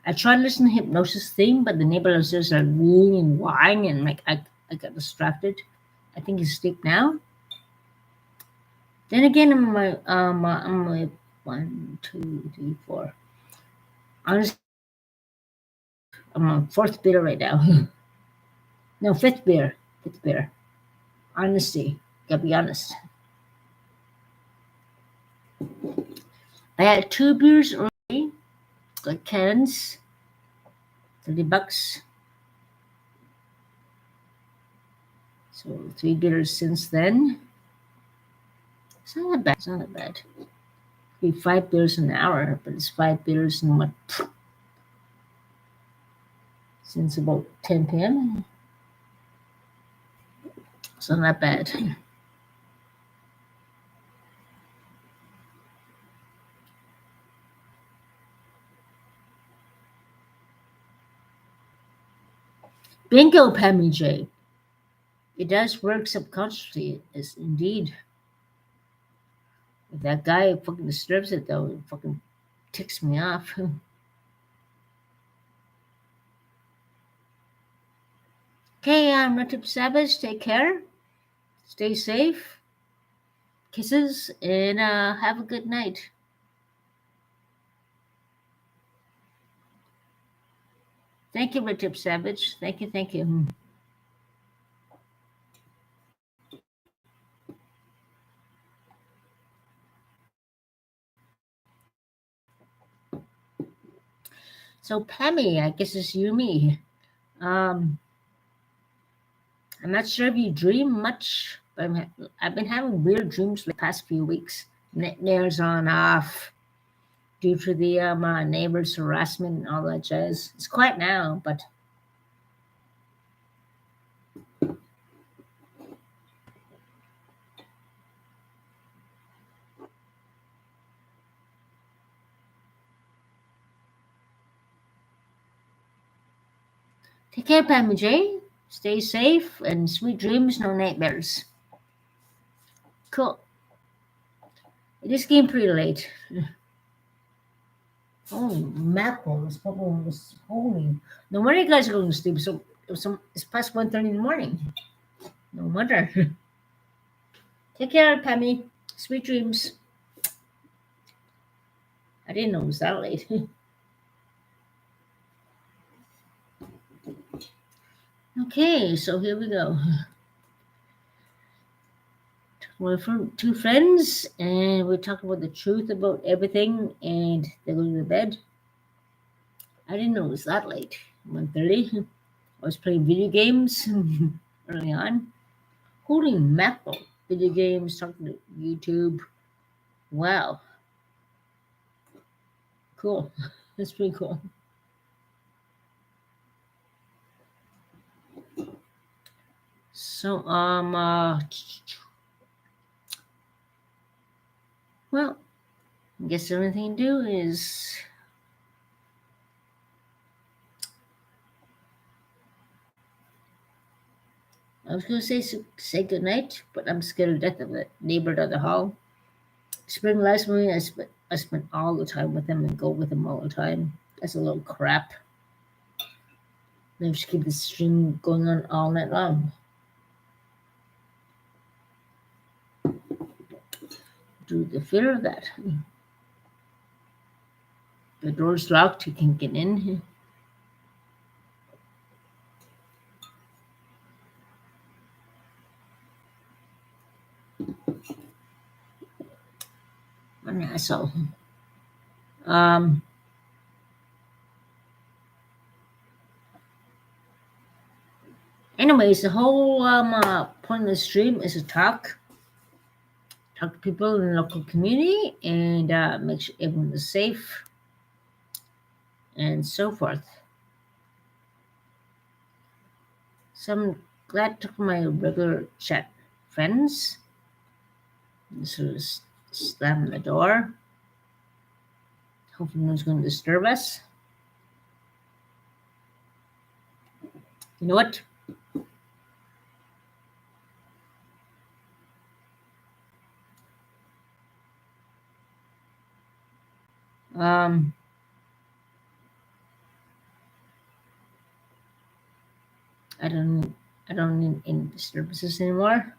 I tried listening to hypnosis thing, but the neighbor upstairs are wooing and whining, and like I got distracted. I think he's asleep now. Then again, I'm my 1, 2, 3, 4. Honestly, I'm on fourth beer right now. No, fifth beer. Fifth beer. Honesty. Gotta be honest. I had 2 beers already, like cans, $30. So 3 beers since then. It's not that bad. It's not that bad. Be 5 beers an hour, but it's 5 beers in what since about 10 p.m. It's not that bad. Bingo, Pammy J. It does work subconsciously, is indeed. If that guy fucking disturbs it though, it fucking ticks me off. Okay, I'm Retip Savage. Take care. Stay safe. Kisses and have a good night. Thank you, Retip Savage. Thank you, thank you. So Pammy, I guess it's you, me. Um, I'm not sure if you dream much, but I've been having weird dreams the past few weeks. Nightmares on off, due to the neighbors' harassment and all that jazz. It's quiet now, but take care, Pammy J. Stay safe and sweet dreams, no nightmares. Cool. It is getting pretty late. Oh, mackerel. This bubble was holy. No wonder you guys are going to sleep. So it's past 1:30 in the morning. No wonder. Take care, Pammy. Sweet dreams. I didn't know it was that late. Okay, so here we go. We're from two friends, and we talk about the truth about everything, and they're going to bed. I didn't know it was that late. 1:30. I was playing video games early on. Holy mackerel. Video games, talking to YouTube. Wow. Cool. That's pretty cool. So, well, I guess the only thing to do is I was going to say good night, but I'm scared to death of the neighbor down the hall. Spring last morning, I spent all the time with him and go with him all the time. That's a little crap. Maybe we should keep this stream going on all night long. Do the fear of that. The door's locked, you can get in. An asshole. Anyways, the whole point of the stream is to talk to people in the local community and make sure everyone is safe and so forth. So I'm glad to my regular chat friends. This is slam the door. Hopefully no one's going to disturb us. You know what? I don't need any disturbances anymore.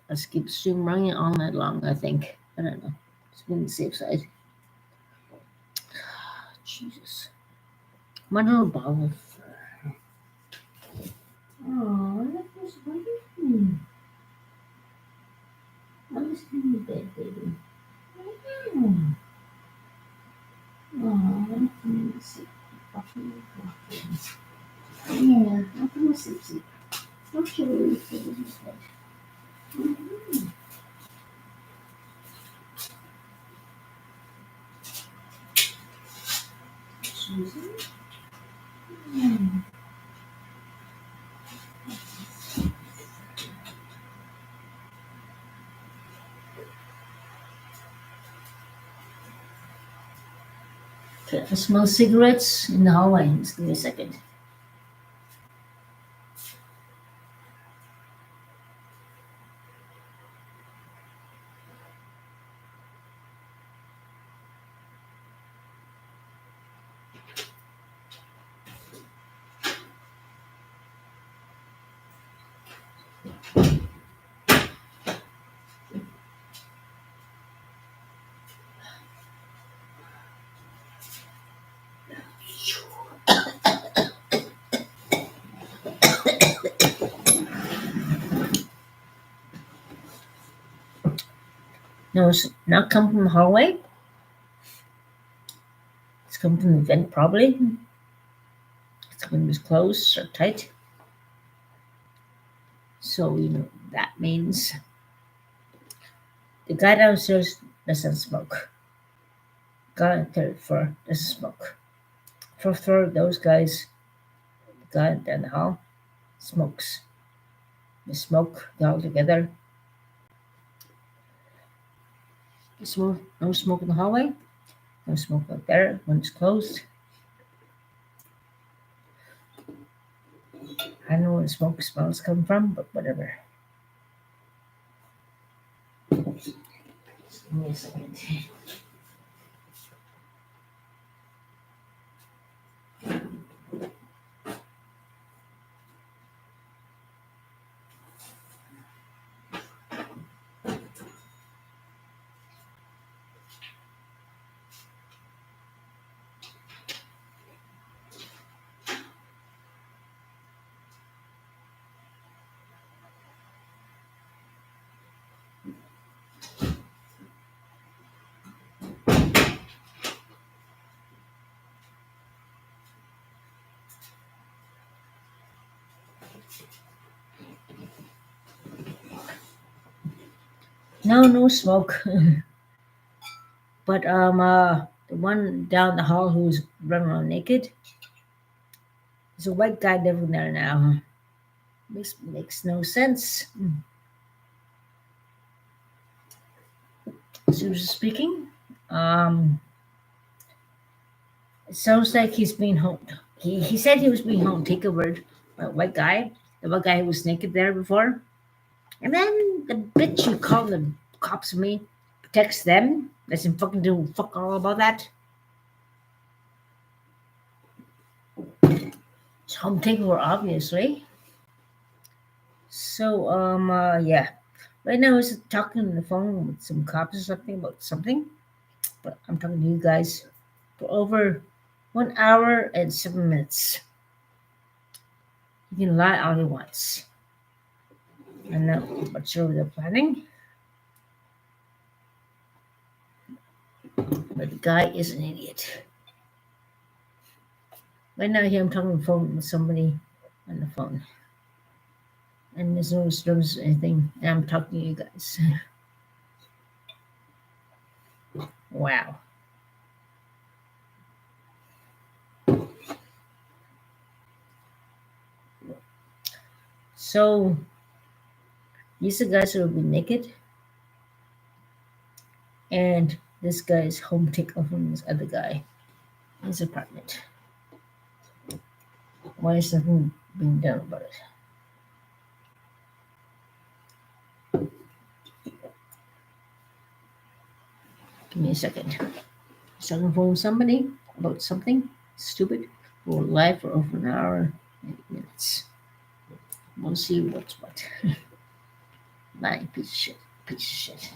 Let's keep the stream running all night long, I think. I don't know. It's been the safe side. Jesus. My little ball of fur. Oh, that was wonderful. I'm just in the bed, baby. Oh, I'm going to sleep. Yeah, I'm going to sleep. Don't you really feel this bed? Mm-hmm. Susan? Mm. Okay, I smell cigarettes in the hallway. Just give me a second. No, it's not come from the hallway. It's come from the vent, probably. It's when it was closed or tight. So, that means The guy downstairs doesn't smoke. Guy on third floor doesn't smoke. Fourth floor, those guys, the guy down the hall smokes. They smoke, they all together. Smoke, no smoke in the hallway, no smoke out there when it's closed. I don't know where the smoke smells come from, but whatever. Just give me a second. No, no smoke. But the one down the hall who's running around naked, there's a white guy living there now. Makes no sense. Seriously speaking, it sounds like he's being home. He said he was being home takeover by a white guy, the white guy who was naked there before. And then the bitch who called the cops on me protects them. Doesn't fucking do fuck all about that. It's home takeover, obviously. So yeah. Right now he's talking on the phone with some cops or something about something. But I'm talking to you guys for over 1 hour and 7 minutes. He can lie all he wants. I'm not sure they're planning. But the guy is an idiot. Right now here I'm talking on the phone with somebody on the phone. And there's no disturbance or anything. And I'm talking to you guys. Wow. So these are guys who will be naked. And this guy is home takeover from this other guy. His apartment. Why is nothing being done about it? Give me a second. So I'm phone somebody about something stupid. We'll live for over an hour and 8 minutes. We'll see what's what. Lying piece of shit. Piece of shit.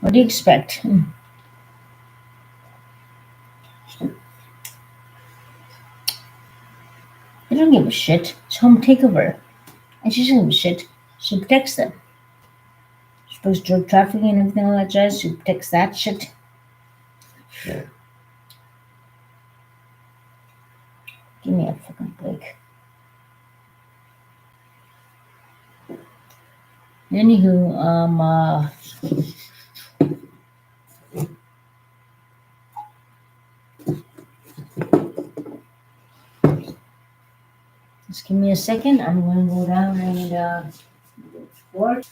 What do you expect? They don't give a shit. It's home takeover. And she doesn't give a shit. She protects them. She supposed drug trafficking and everything like that jazz. She protects that shit. Give me a fucking break. Anywho, just give me a second. I'm going to go down and work.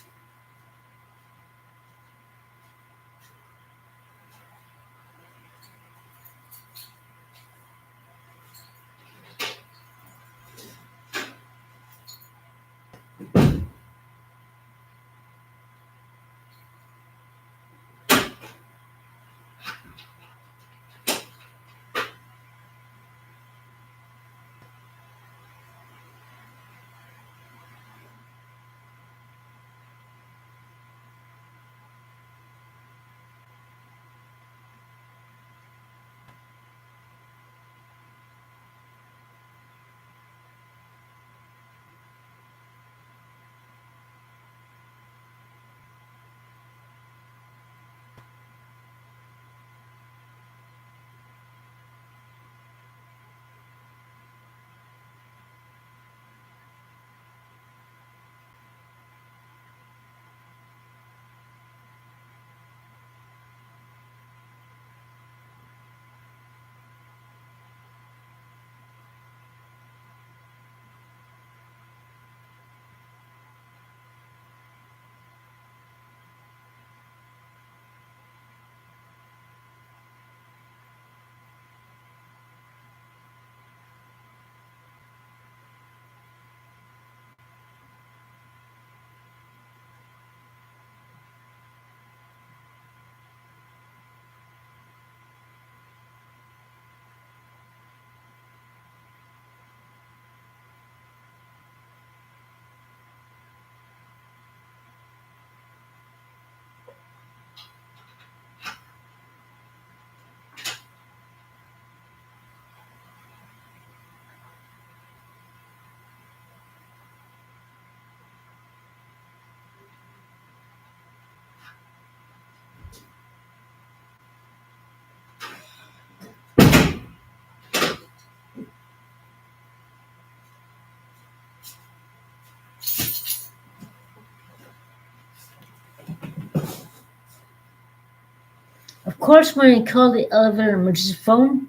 course, when you call the elevator emergency phone,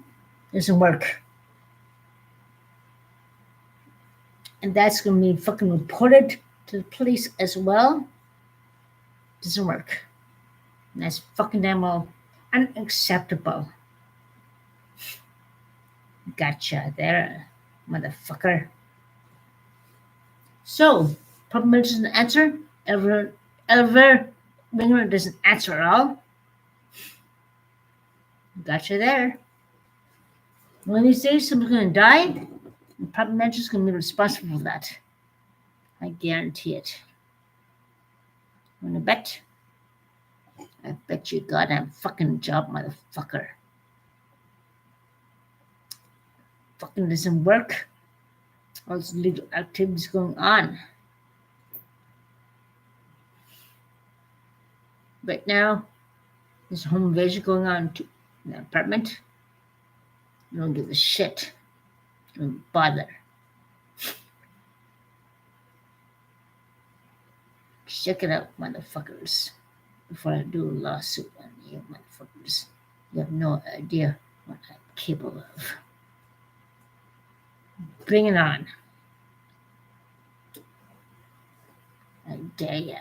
it doesn't work. And that's going to be fucking reported to the police as well. Doesn't work. And that's fucking damn well unacceptable. Gotcha there, motherfucker. So, problem doesn't answer. Elevator ringer doesn't answer at all. Gotcha there. One of these days, someone's going to die. The problem manager's going to be responsible for that. I guarantee it. Want to bet? I bet you goddamn fucking job, motherfucker. Fucking doesn't work. All these legal activities going on. Right now, there's a home invasion going on in the apartment. You don't give a shit. Don't bother. Check it out, motherfuckers. Before I do a lawsuit on you, motherfuckers. You have no idea what I'm capable of. Bring it on. I dare ya.